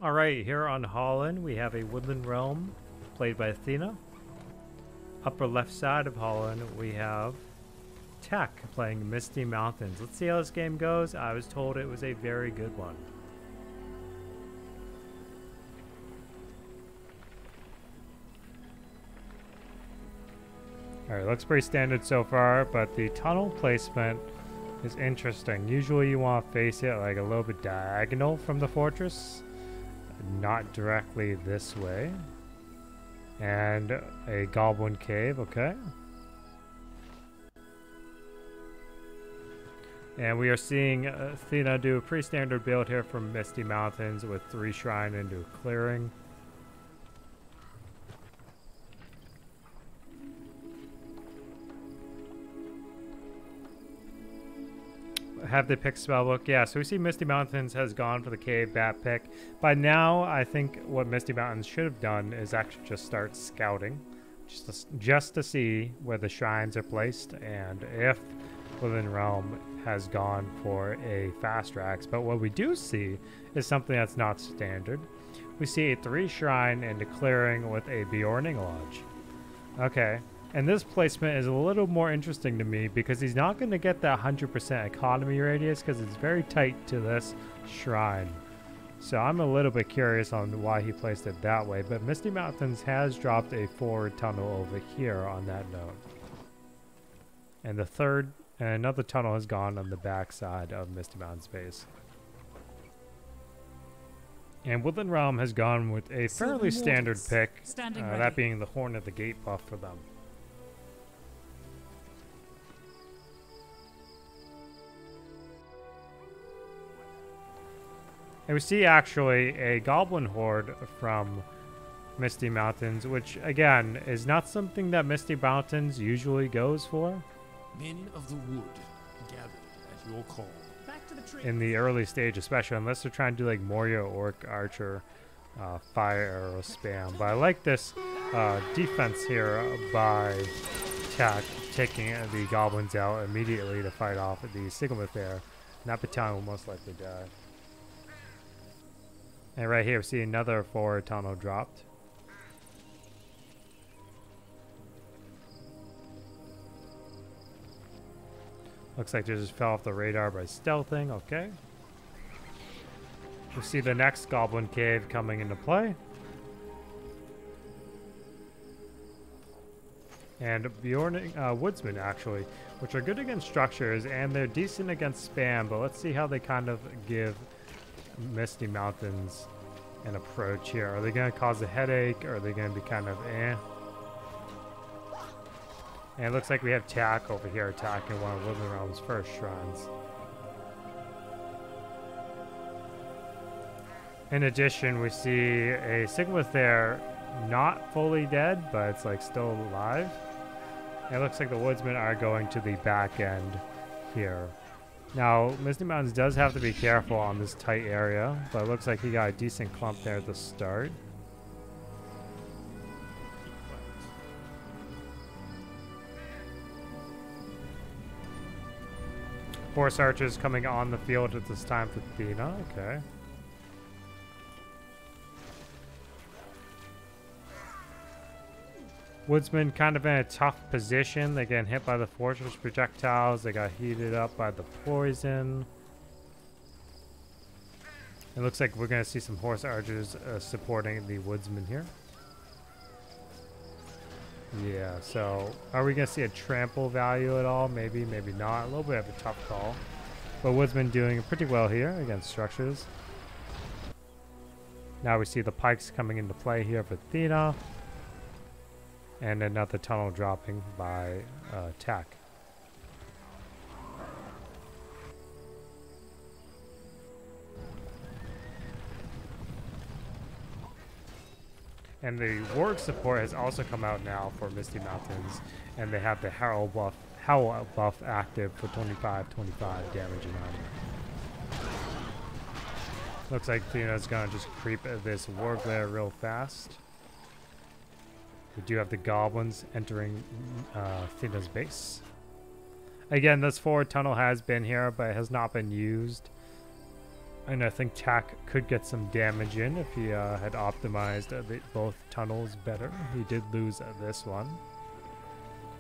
All right, here on Holland, we have a Woodland Realm played by thena. Upper left side of Holland, we have Tech playing Misty Mountains. Let's see how this game goes. I was told it was a very good one. Alright, looks pretty standard so far, but the tunnel placement is interesting. Usually you want to face it like a little bit diagonal from the fortress, not directly this way. And a goblin cave, okay. And we are seeing thena do a pretty standard build here from Misty Mountains with 3 shrine into a clearing. Have they picked spellbook? Yeah, so we see Misty Mountains has gone for the cave bat pick. By now, I think what Misty Mountains should have done is actually just start scouting. Just to see where the shrines are placed and if Woodland Realm has gone for a fast tracks. But what we do see is something that's not standard. We see a 3 shrine and a clearing with a Bjorning Lodge. Okay. And this placement is a little more interesting to me because he's not going to get that 100% economy radius because it's very tight to this shrine. So I'm a little bit curious on why he placed it that way. But Misty Mountains has dropped a forward tunnel over here on that note. And another tunnel has gone on the back side of Misty Mountain's base. And Woodland Realm has gone with a fairly standard pick, that being the Horn of the Gate buff for them. And we see actually a goblin horde from Misty Mountains, which again is not something that Misty Mountains usually goes for. Men of the wood, gathered at your call. Back to the tree. In the early stage, especially unless they're trying to do like Moria Orc Archer fire arrow spam. But I like this defense here by Tech, taking the goblins out immediately to fight off the Sigilmith there. And that battalion will most likely die. And right here, we see another forward tunnel dropped. Looks like they just fell off the radar by stealthing. Okay. We see the next goblin cave coming into play. And woodsmen, actually, which are good against structures, and they're decent against spam, but let's see how they kind of give Misty Mountains an approach here. Are they going to cause a headache, or are they going to be kind of eh? And it looks like we have Tack over here attacking one of Woodland Realm's first shrines. In addition, we see a Sigilmith there, not fully dead, but it's like still alive. And it looks like the woodsmen are going to the back end here. Now, Misty Mountains does have to be careful on this tight area, but it looks like he got a decent clump there at the start. Force archers coming on the field at this time for thena. Okay. Woodsmen kind of in a tough position. They get hit by the fortress projectiles. They got heated up by the poison. It looks like we're going to see some horse archers supporting the woodsmen here. Yeah, so are we going to see a trample value at all? Maybe, maybe not. A little bit of a tough call. But woodsmen doing pretty well here against structures. Now we see the pikes coming into play here for thena. And another tunnel dropping by Tack. And the Warg support has also come out now for Misty Mountains, and they have the Howl buff active for 25 damage and armor. Looks like thena's gonna just creep this Warg lair real fast. We do have the goblins entering thena's base. Again, this forward tunnel has been here, but it has not been used. And I think Tak could get some damage in if he had optimized both tunnels better. He did lose this one.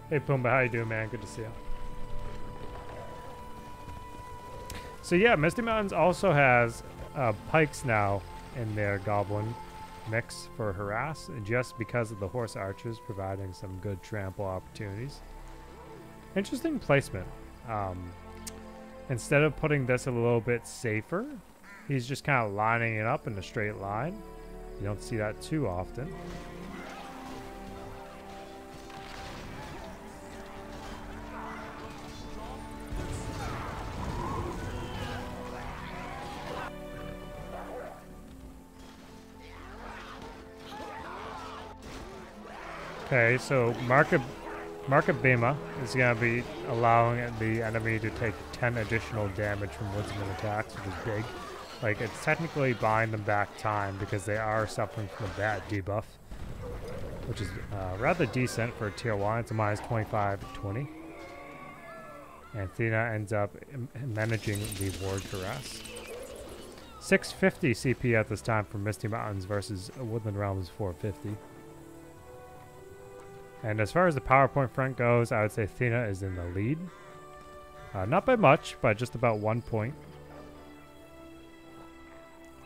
Hey Pumbaa, how you doing, man? Good to see you. So yeah, Misty Mountains also has pikes now in their goblin mix for harass, just because of the horse archers providing some good trample opportunities. Interesting placement. Instead of putting this a little bit safer, he's just kind of lining it up in a straight line. You don't see that too often. Okay, so Market Bema is going to be allowing the enemy to take 10 additional damage from woodsman attacks, which is big. Like, it's technically buying them back time because they are suffering from a bad debuff, which is rather decent for a tier 1. It's a minus 25-20. And thena ends up managing the ward harass. 650 CP at this time for Misty Mountains versus Woodland Realms 450. And as far as the PowerPoint front goes, I would say thena is in the lead. Not by much, but just about 1 point.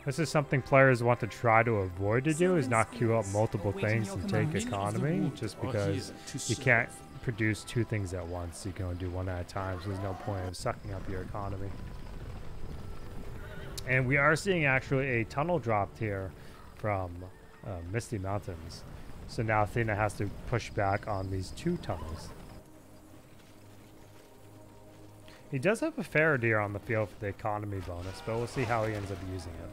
This is something players want to try to avoid to do, is not queue up multiple things and take economy, just because you can't produce 2 things at once. You can only do 1 at a time, so there's no point of sucking up your economy. And we are seeing actually a tunnel dropped here from Misty Mountains. So now thena has to push back on these 2 tunnels. He does have a Faradir on the field for the economy bonus, but we'll see how he ends up using it.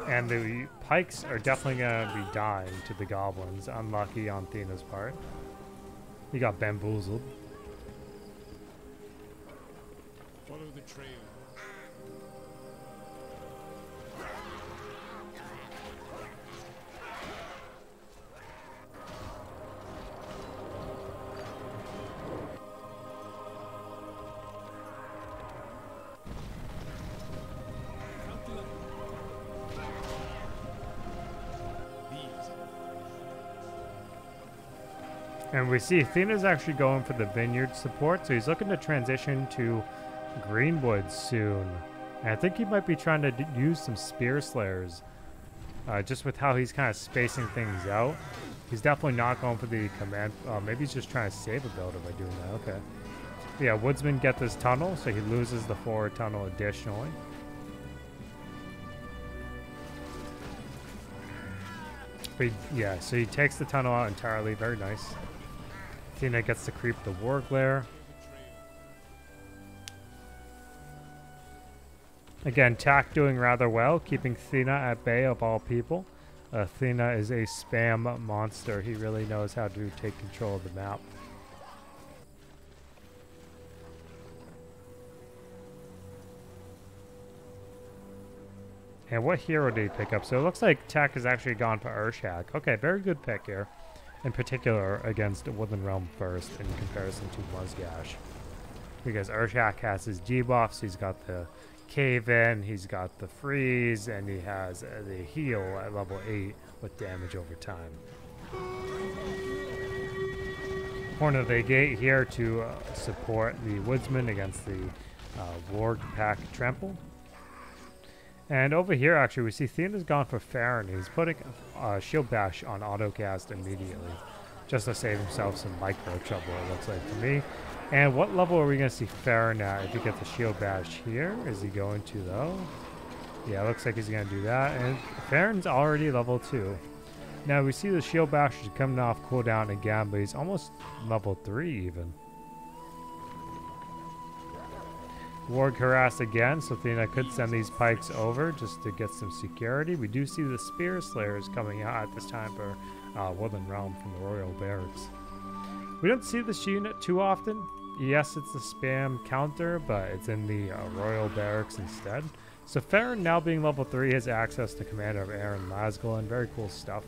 And the pikes are definitely going to be dying to the goblins. Unlucky on thena's part. He got bamboozled. Follow the trail. And we see thena's actually going for the vineyard support, so he's looking to transition to Greenwood soon. And I think he might be trying to use some Spear Slayers, just with how he's kind of spacing things out. He's definitely not going for the command. Maybe he's just trying to save a builder by doing that. Okay. Yeah, Woodsman get this tunnel, so he loses the forward tunnel additionally. But yeah, so he takes the tunnel out entirely. Very nice. thena gets to creep the War Glare. Again, Tak doing rather well, keeping thena at bay of all people. Thena is a spam monster. He really knows how to take control of the map. And what hero did he pick up? So it looks like Tak has actually gone for Urshak. Okay, very good pick here. In particular against Woodland Realm first in comparison to Muzgash. Because Urshak has his debuffs, he's got the Cave In, he's got the Freeze, and he has the heal at level 8 with damage over time. Horn of the Gate here to support the Woodsman against the Warg Pack Trample. And over here, actually, we see thena's gone for Farron. He's putting Shield Bash on autocast immediately, just to save himself some micro trouble, it looks like to me. And what level are we going to see Farron at if he gets the Shield Bash here? Is he going to, though? Yeah, it looks like he's going to do that. And Farron's already level 2. Now, we see the Shield Bash is coming off cooldown again, but he's almost level 3 even. Warg harass again, so thena could send these pikes over just to get some security. We do see the Spear Slayers coming out at this time for Woodland Realm from the Royal Barracks. We don't see this unit too often. Yes, it's the spam counter, but it's in the Royal Barracks instead. So Farron, now being level 3, has access to Commander of Air and Lasgolan. Very cool stuff.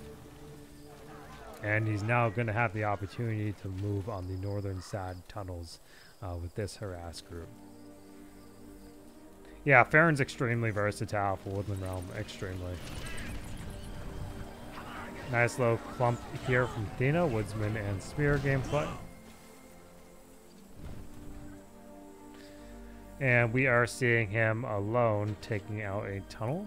And he's now going to have the opportunity to move on the northern side tunnels with this harass group. Yeah, Farron's extremely versatile for Woodland Realm. Extremely. Nice little clump here from thena, Woodsman, and Spear gameplay. And we are seeing him alone taking out a tunnel.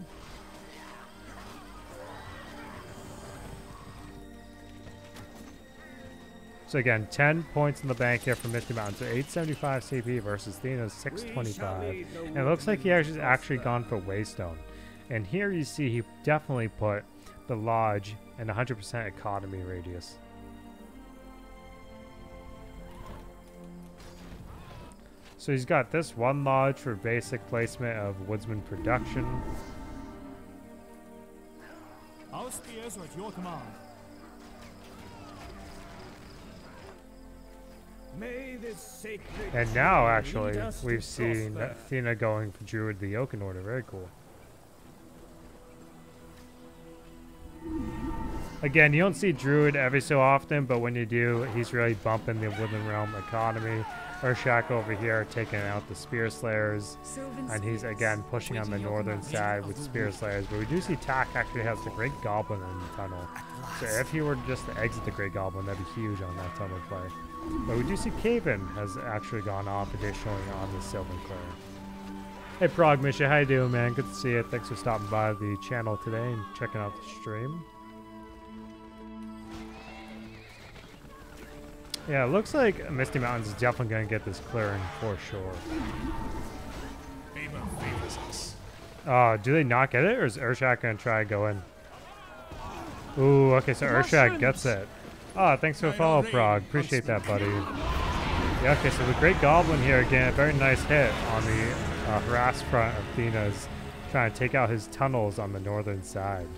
So again, 10 points in the bank here for Misty Mountain. So 875 CP versus thena's 625. And it looks like he actually gone for Waystone. And here you see he definitely put the Lodge and 100% economy radius. So he's got this one Lodge for basic placement of Woodsman production. Our spears are at your command. May this sacred And now, actually, lead us to we've seen prosper. thena going for Druid the Oaken Order. Very cool. Again, you don't see Druid every so often, but when you do, he's really bumping the Woodland Realm economy. Urshak over here taking out the Spear Slayers, and he's again pushing on the northern side with Spear Slayers. But we do see Tak actually has the Great Goblin in the tunnel. So if he were just to exit the Great Goblin, that'd be huge on that tunnel play. But we do see Caven has actually gone off additionally on the Sylvan Clair. Hey Prog Misha, how you doing, man? Good to see you. Thanks for stopping by the channel today and checking out the stream. Yeah, it looks like Misty Mountains is definitely going to get this clearing for sure. Do they not get it, or is Urshak going to try to go in? Ooh, okay, so Urshak gets it. Oh, thanks for the follow, Prog. Appreciate that, buddy. Yeah, okay, so the Great Goblin here, again, a very nice hit on the harass front of thena's, trying to take out his tunnels on the northern side.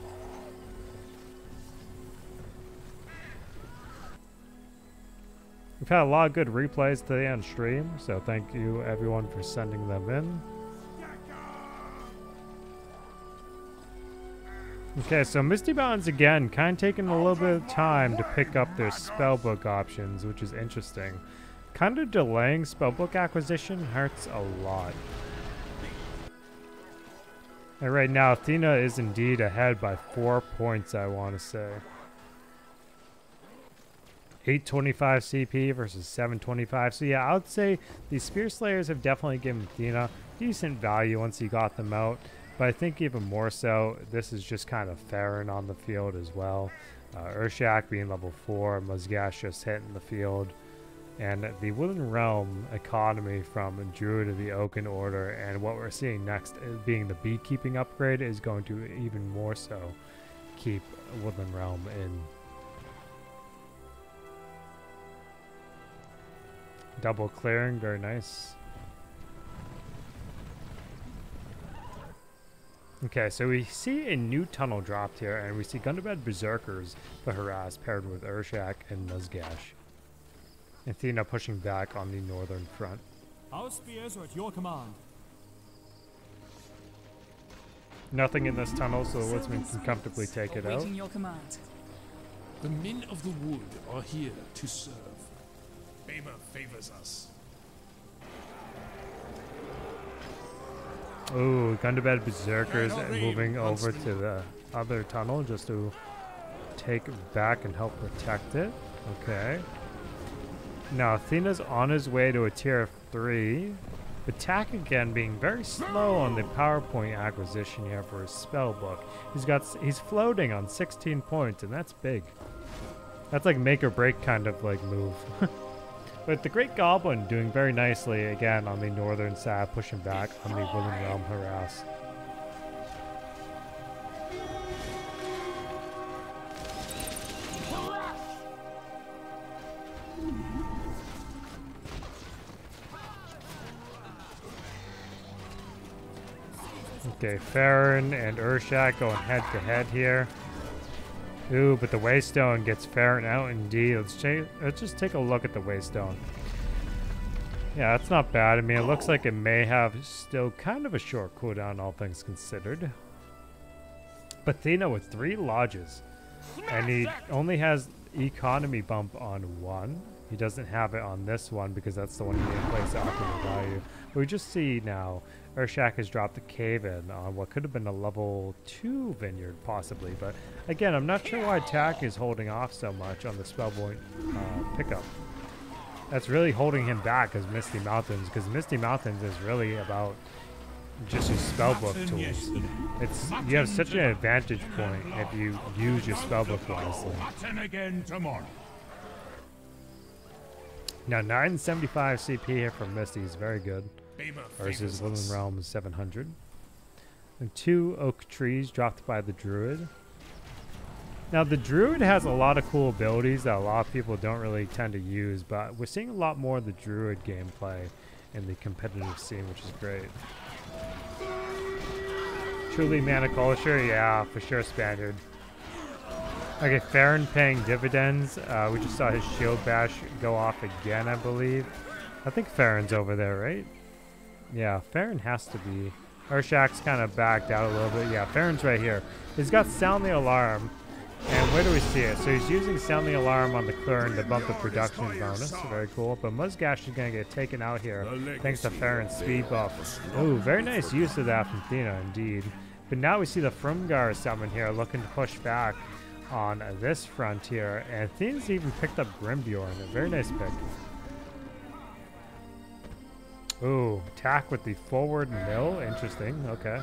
We've had a lot of good replays today on stream, so thank you everyone for sending them in. Okay, so Misty Mountains again, kind of taking a little bit of time to pick up their spellbook options, which is interesting. Kind of delaying spellbook acquisition hurts a lot. And right now, thena is indeed ahead by 4 points, I want to say. 825 CP versus 725. So yeah, I would say these Spear Slayers have definitely given thena decent value once he got them out. But I think even more so, this is just kind of Farron on the field as well. Urshak being level 4, Muzgash just hitting the field. And the Woodland Realm economy from Druid of the Oaken Order, and what we're seeing next being the beekeeping upgrade, is going to even more so keep Woodland Realm in. Double clearing, very nice. Okay, so we see a new tunnel dropped here, and we see Gundabad Berserkers, the harass, paired with Urshak and Nuzgash. And thena pushing back on the northern front. Our spears are at your command. Nothing in this tunnel, so the Woodsman can comfortably take it out. Awaiting your command. The men of the wood are here to serve. Favor favors us. Ooh, Gundabad Berserkers moving over to the other tunnel just to take back and help protect it. Okay. Now, thena's on his way to a tier 3. Attack again being very slow on the PowerPoint acquisition here for his spellbook. He's floating on 16 points, and that's big. That's like make or break kind of like move. But the Great Goblin doing very nicely again on the northern side, pushing back on the Woodland Realm harass. Okay, Farron and Urshak going head to head here. Ooh, but the Waystone gets Farron out indeed. Let's just take a look at the Waystone. Yeah, that's not bad. I mean, it looks like it may have still kind of a short cooldown, all things considered. But thena with 3 lodges, and he only has economy bump on 1. He doesn't have it on this one because that's the one he didn't place the optimal value. But we just see now Urshak has dropped a cave in on what could have been a level 2 vineyard, possibly. But again, I'm not sure why Tak is holding off so much on the Spellpoint pickup. That's really holding him back as Misty Mountains, because Misty Mountains is really about just your spellbook tools. You have such an advantage point if you use your spellbook wisely. Now 975 CP here from Misty is very good versus Woodland Realm 700. And 2 oak trees dropped by the druid. Now the druid has a lot of cool abilities that a lot of people don't really tend to use, but we're seeing a lot more of the druid gameplay in the competitive scene, which is great. Truly mana culture, yeah, for sure, Spaniard. Okay, Farron paying dividends. We just saw his shield bash go off again, I believe. I think Farron's over there, right? Yeah, Farron has to be. Urshak's kind of backed out a little bit. Yeah, Farron's right here. He's got Sound the Alarm. And where do we see it? So he's using Sound the Alarm on the Clern to bump the production bonus. Very cool. But Muzgash is going to get taken out here thanks to Farron's speed buff. Ooh, very nice use of that from thena, indeed. But now we see the Frumgar summon here looking to push back on this front here. And thena's even picked up Grimbjorn. A very nice pick. Ooh, attack with the forward mill. Interesting. Okay.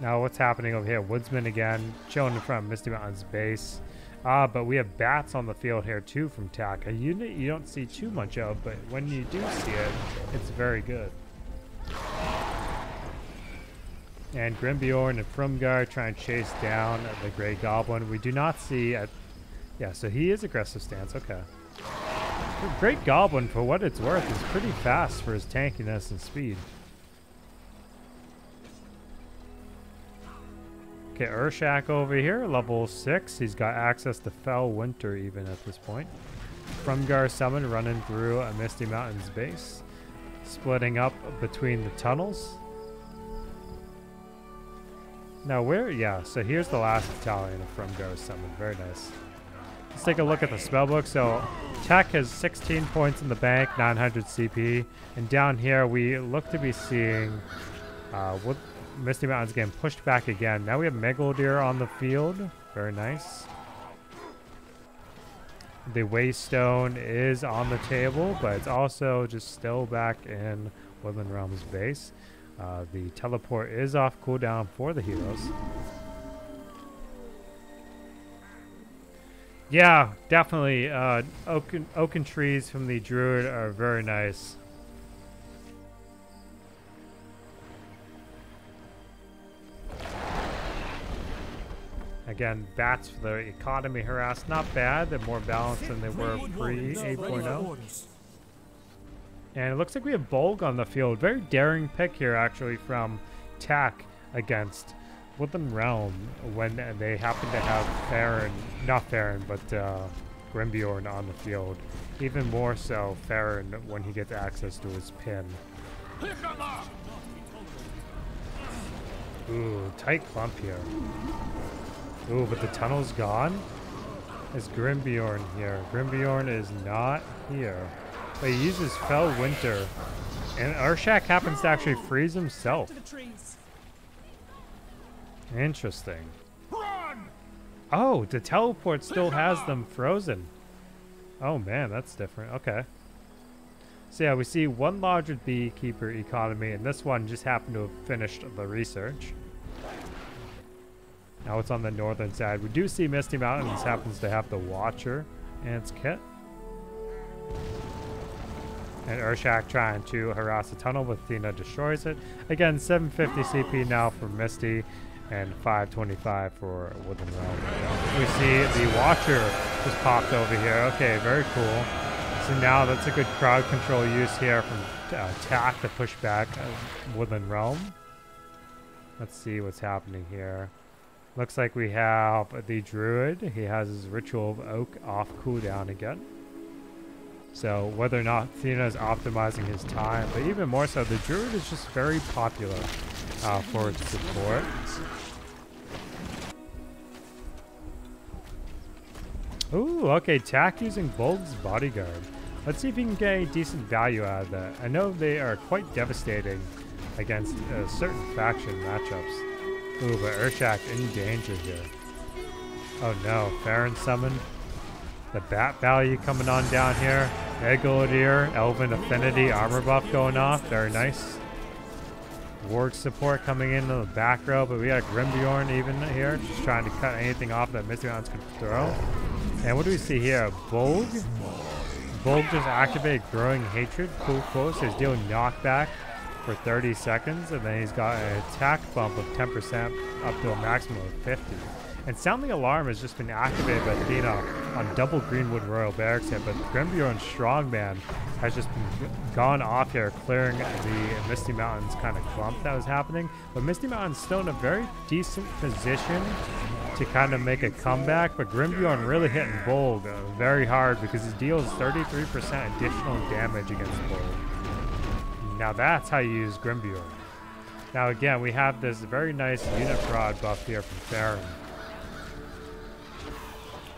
Now what's happening over here? Woodsman again, chilling in front of Misty Mountain's base. But we have bats on the field here too from Tak. A unit you don't see too much of, but when you do see it, it's very good. And Grimbjorn and Frumgar try and chase down the Grey Goblin. We do not see at... Yeah, so he is aggressive stance. Okay. The Great Goblin, for what it's worth, is pretty fast for his tankiness and speed. Okay, Urshak over here, level 6. He's got access to Fell Winter even at this point. Frumgar summon running through a Misty Mountain's base. Splitting up between the tunnels. Now where? Yeah, so here's the last battalion of Frumgar summon. Very nice. Let's take a look at the spellbook. So Tak has 16 points in the bank, 900 CP. And down here we look to be seeing what Misty Mountain's getting pushed back again. Now we have Megaldeer on the field. Very nice. The Waystone is on the table, but it's also just still back in Woodland Realm's base. The teleport is off cooldown for the heroes. Yeah, definitely. Oaken trees from the druid are very nice. Again, bats for the economy harass. Not bad. They're more balanced than they were pre 8.0. And it looks like we have Bolg on the field. Very daring pick here, actually, from Tak against Woodland Realm when they happen to have Farron, not Farron, but Grimbjorn on the field. Even more so Farron when he gets access to his pin. Ooh, tight clump here. Ooh, but the tunnel's gone? Is Grimbjorn here? Grimbjorn is not here. But he uses Fell Winter. And Urshak happens to actually freeze himself. Interesting. Oh, the teleport still has them frozen. Oh man, that's different. Okay. So yeah, we see one larger beekeeper economy, and this one just happened to have finished the research. Now it's on the northern side. We do see Misty Mountains happens to have the Watcher in its kit. And Urshak trying to harass the tunnel, but thena destroys it. Again, 750 CP now for Misty, and 525 for Woodland Realm. We see the Watcher just popped over here. Okay, very cool. So now that's a good crowd control use here from Tak to push back Woodland Realm. Let's see what's happening here. Looks like we have the Druid. He has his Ritual of Oak off cooldown again. So whether or not thena is optimizing his time, but even more so, the Druid is just very popular for its support. Ooh, okay, Tak using Bolg's Bodyguard. Let's see if he can get a decent value out of that. I know they are quite devastating against certain faction matchups. Ooh, but Urshak in danger here. Oh no, Farron summoned. The bat value coming on down here. Megalodeer, Elven Affinity, armor buff going off. Very nice. Ward support coming in the back row, but we got Grimbjorn even here, just trying to cut anything off that Misty Mountains can throw. And what do we see here? Bolg? Bolg just activated Growing Hatred. Cool, cool. So he's dealing knockback for 30 seconds, and then he's got an attack bump of 10% up to a maximum of 50. And Sounding Alarm has just been activated by thena on double Greenwood Royal Barracks here, but Grimbjorn's Strongman has just been gone off here, clearing the Misty Mountains kind of clump that was happening. But Misty Mountains still in a very decent position to kind of make a comeback, but Grimbjorn really hitting Bolg very hard because he deals 33% additional damage against Bolg. Now that's how you use Grimbjorn. Now again, we have this very nice unit prod buff here from Farron.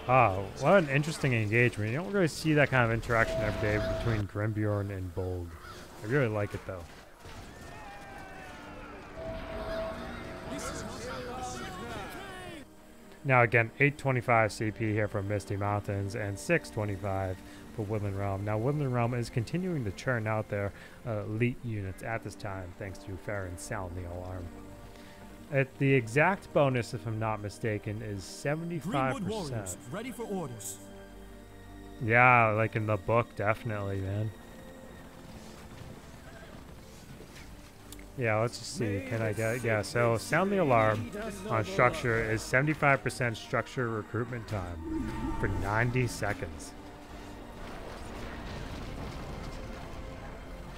Oh, what an interesting engagement. You don't really see that kind of interaction every day between Grimbjorn and Bolg. I really like it though. Now again, 825 CP here from Misty Mountains and 625 for Woodland Realm. Now Woodland Realm is continuing to churn out their elite units at this time thanks to Farron's Sounding Alarm. The exact bonus, if I'm not mistaken, is 75%. Ready for orders. Yeah, like in the book, definitely, man. Yeah, let's just see. Can I get it? Yeah, so Sound the Alarm on structure is 75% structure recruitment time for 90 seconds.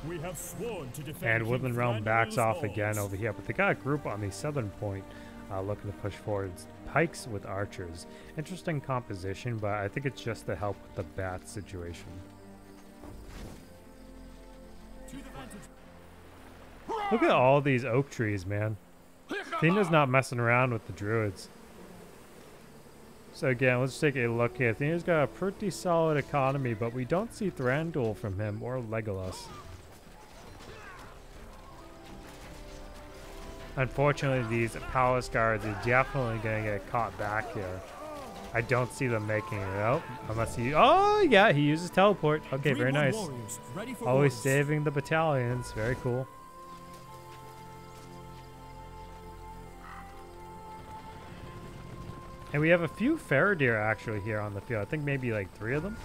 We have sworn to defend And Woodland Realm backs off again over here, but they got a group on the southern point looking to push forward. Pikes with archers. Interesting composition, but I think it's just to help with the bat situation. Look at all these oak trees, man. Thena's not messing around with the druids. So again, let's take a look here. Thena's got a pretty solid economy, but we don't see Thranduil from him or Legolas. Unfortunately, these palace guards are definitely going to get caught back here. I don't see them making it out unless he... Oh, yeah, he uses teleport. Okay, very nice. Always saving the battalions. Very cool. And we have a few Faradir actually here on the field. I think maybe like 3 of them.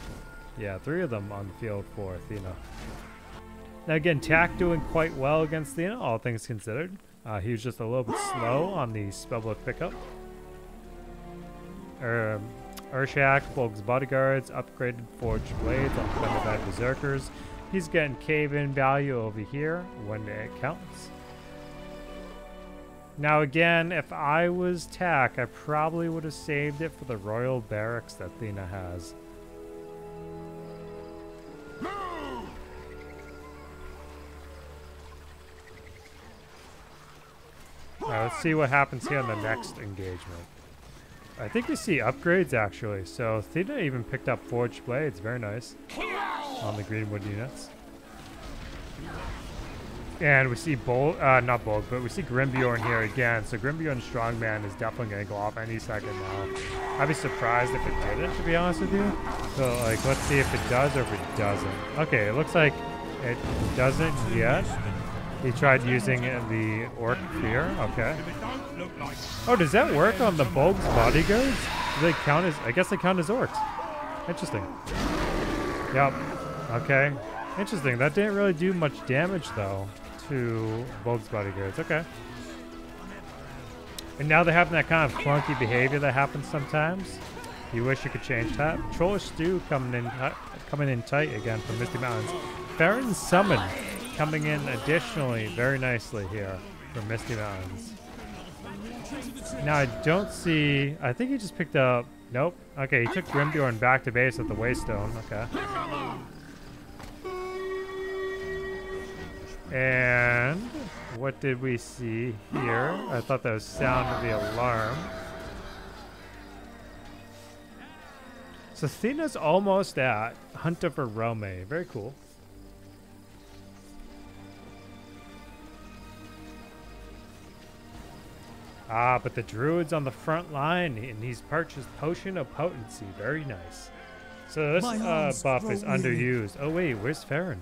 Yeah, 3 of them on the field for Thena. Now again, Tak doing quite well against Thena, all things considered. He was just a little bit slow on the spellbook pickup. Urshak, Bolg's bodyguards, upgraded forged blades on Thunderbad Berserkers. He's getting cave-in value over here when it counts. Now again, if I was Tak, I probably would have saved it for the royal barracks that Thena has. Alright, let's see what happens here in the next engagement. I think we see upgrades actually. So Thena even picked up forged blades, very nice, on the Greenwood units. And we see not Bolg, but we see Grimbjorn here again. So Grimbjorn's Strongman is definitely going to go off any second now. I'd be surprised if it didn't, to be honest with you. So, like, let's see if it does or if it doesn't. Okay, it looks like it doesn't yet. He tried using the Orc Fear. Okay. Oh, does that work on the Bolg's bodyguards? Do they count as... I guess they count as orcs. Interesting. Yep. Okay. Interesting. That didn't really do much damage, though, to Bolg's bodyguards. Okay. And now they're having that kind of clunky behavior that happens sometimes. You wish you could change that. Trollish Stew coming in tight again from Misty Mountains. Farron's Summon coming in additionally very nicely here from Misty Mountains. Now I don't see... I think he just picked up... Nope. Okay, he took Grimbjorn back to base with the Waystone. Okay. And what did we see here? I thought that was sound of the alarm. So Thena's almost at Hunter for Rome. Very cool. Ah, but the druid's on the front line, and he's purchased Potion of Potency. Very nice. So My this arms buff grow is weary. underused. Oh wait, where's Farron?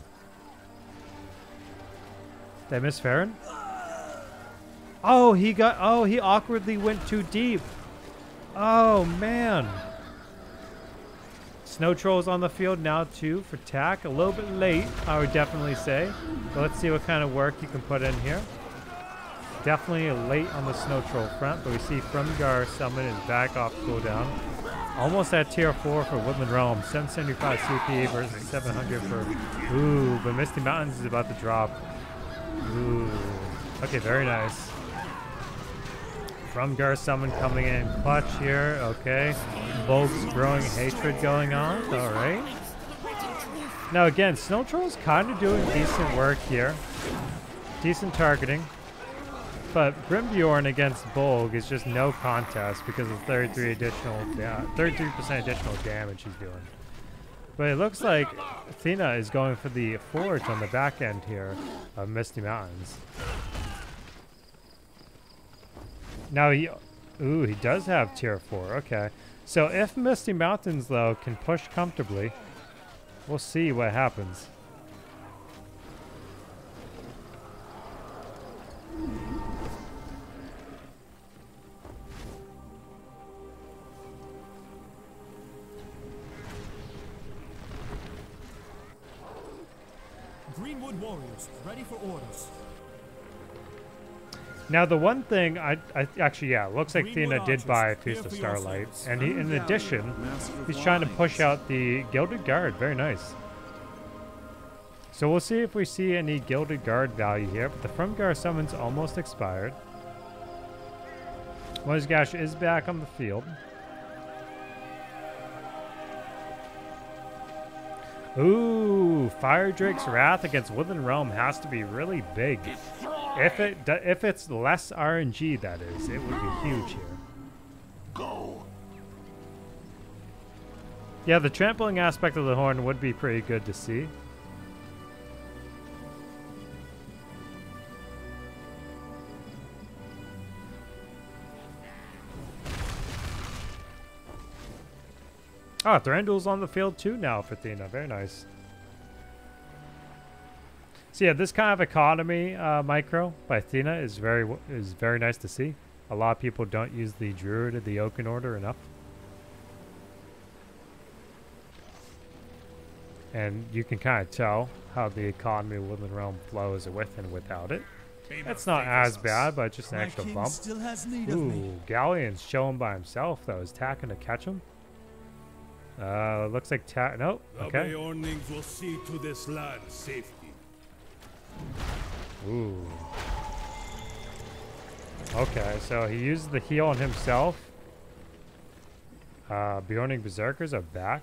Did I miss Farron? Oh, he awkwardly went too deep. Oh man. Snow Troll's on the field now too for tack. A little bit late, I would definitely say. But let's see what kind of work you can put in here. Definitely late on the Snow Troll front, but we see Frumgar summon is back off cooldown. Almost at tier 4 for Woodland Realm. 775 CP versus 700 for... Ooh, but Misty Mountains is about to drop. Ooh. Okay, very nice. Frumgar summon coming in clutch here. Okay. Bolg's growing hatred going on. Alright. Now again, Snow Troll's kind of doing decent work here. Decent targeting. But Brimbjorn against Bolg is just no contest because of 33% additional damage he's doing. But it looks like thena is going for the forge on the back end here of Misty Mountains. Now he does have tier 4. Okay. So if Misty Mountains though can push comfortably, we'll see what happens. Greenwood warriors, ready for orders. Now the one thing I actually, yeah, it looks like Greenwood thena did archers, buy a here Feast of for Starlight, yourselves. and he, in addition, he's trying to push out the Gilded Guard. Very nice. So we'll see if we see any Gilded Guard value here, but the Frumgar summon's almost expired. Mozgash is back on the field. Ooh, Fire Drake's Wrath against Woodland Realm has to be really big. If it's less RNG, that is, it would be huge here. Go. Yeah, the trampling aspect of the horn would be pretty good to see. Ah, Thranduil's on the field too now for thena. Very nice. So yeah, this kind of economy micro by thena is very nice to see. A lot of people don't use the Druid of the Oaken Order enough. And you can kind of tell how the economy of Woodland Realm flows with and without it. That's not as bad, but just an My extra king bump. still has need of me. Ooh, Galleon's chilling by himself though. Is attacking to catch him? Looks like nope. Okay. The Beornings will see to this land's safety. Ooh. Okay, so he uses the heal on himself. Beorning Berserkers are back.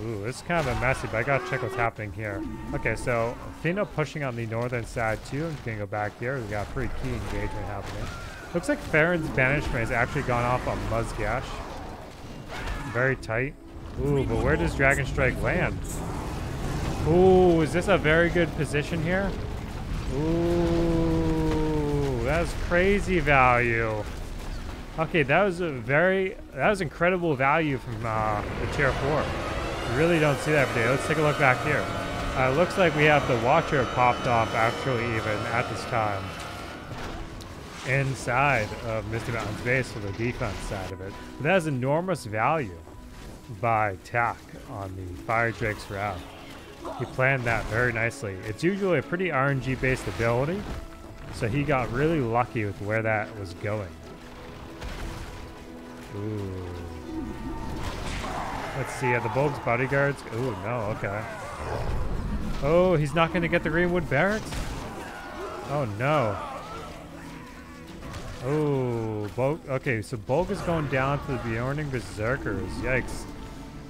Ooh, this is kind of a messy, but I gotta check what's happening here. Okay, so thena pushing on the northern side too. I'm gonna go back here. We got a pretty key engagement happening. Looks like Farron's banishment has actually gone off on Muzgash. Very tight. Ooh, but where does Dragon Strike land? Ooh, is this a very good position here? Ooh, that's crazy value. Okay, that was incredible value from the tier 4. You really don't see that every day. Let's take a look back here. Looks like we have the Watcher popped off actually even at this time. Inside of Misty Mountain's base for the defense side of it. But that has enormous value by Tack on the Fire Drake's Wrath. He planned that very nicely. It's usually a pretty RNG based ability, so he got really lucky with where that was going. Ooh. Let's see, the Bolg's bodyguards. Ooh, no, okay. Oh, he's not going to get the Greenwood Barracks? Oh, no. Oh, Bolg. Okay, so Bolg is going down to the Beorning Berserkers. Yikes.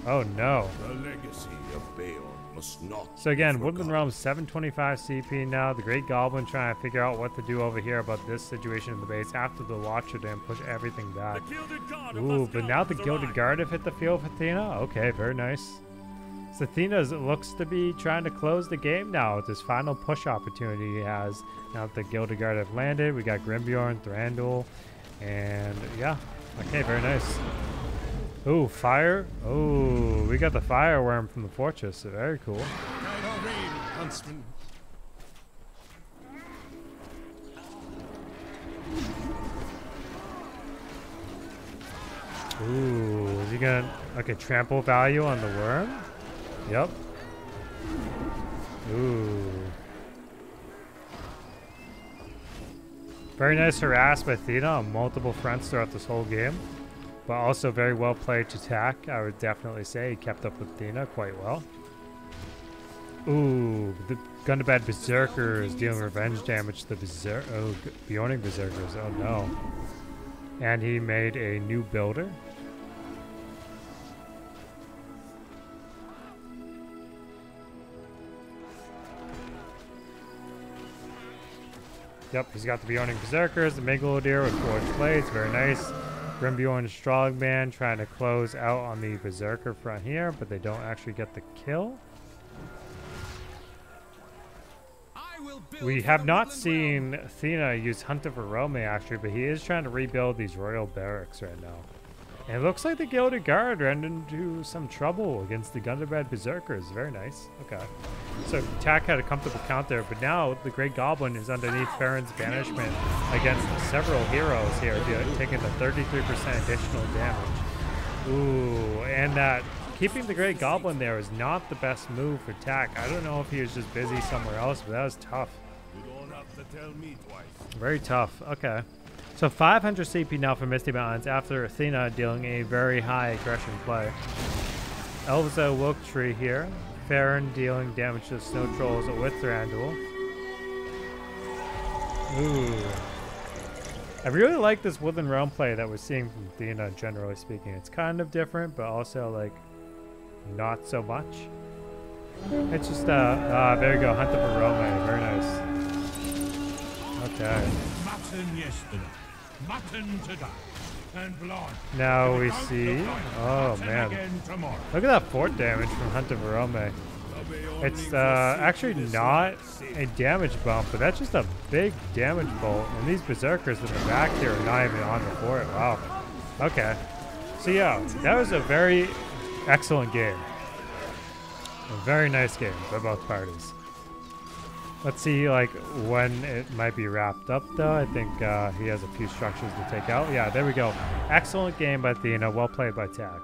Oh, no. The legacy of Beorn must not So again, be Woodland forgotten. Realm's 725 CP now. The Great Goblin trying to figure out what to do over here about this situation in the base after the Watcher Dam push everything back. The Gilded Guard of Ooh, Muskell but now the has Gilded arrived. Guard have hit the field for thena? Okay, very nice. So thena looks to be trying to close the game now with this final push opportunity he has. Now that the Gilded Guard have landed, we got Grimbjorn, Thranduil, and yeah. Okay, very nice. Ooh, fire. Oh, we got the fire worm from the fortress. So very cool. Guide our rein, huntsman. Ooh, is he gonna... Okay, trample value on the worm? Yep. Ooh. Very nice harass by thena on multiple fronts throughout this whole game. But also very well played to attack. I would definitely say he kept up with thena quite well. Ooh, the Gundabad Berserker is dealing revenge damage to the Bjorning Berserkers. Oh no. And he made a new builder. Yep, he's got the Bjorning Berserkers, the Megalodier with forged blades, very nice. Grimbjorn Strongman trying to close out on the Berserker front here, but they don't actually get the kill. We have not seen thena use Hunter for Rome actually, but he is trying to rebuild these royal barracks right now. And it looks like the Gilded Guard ran into some trouble against the Gundabad Berserkers. Very nice. Okay. So Tak had a comfortable counter, but now the Great Goblin is underneath Farron's banishment against several heroes here, taking the 33% additional damage. Ooh, and that keeping the Great Goblin there is not the best move for Tak. I don't know if he was just busy somewhere else, but that was tough. You don't have to tell me twice. Very tough. Okay. So 500 CP now for Misty Mountains after thena dealing a very high aggression play. Elza Wilktree here. Farron dealing damage to the Snow Trolls with Thranduil. Ooh. I really like this Woodland Realm play that we're seeing from thena, generally speaking. It's kind of different, but also, like, not so much. It's just, there you go, Hunter for Rome. Very nice. Okay. Mutton yesterday, mutton today, and blood. Now we see, oh man, look at that fort damage from Hunter for Rome. It's actually not a damage bump, but that's just a big damage bolt. And these berserkers in the back here are not even on the fort. Wow. Okay. So yeah, that was a very excellent game. A very nice game by both parties. Let's see, like, when it might be wrapped up, though. I think he has a few structures to take out. Yeah, there we go. Excellent game by thena. Well played by Tak.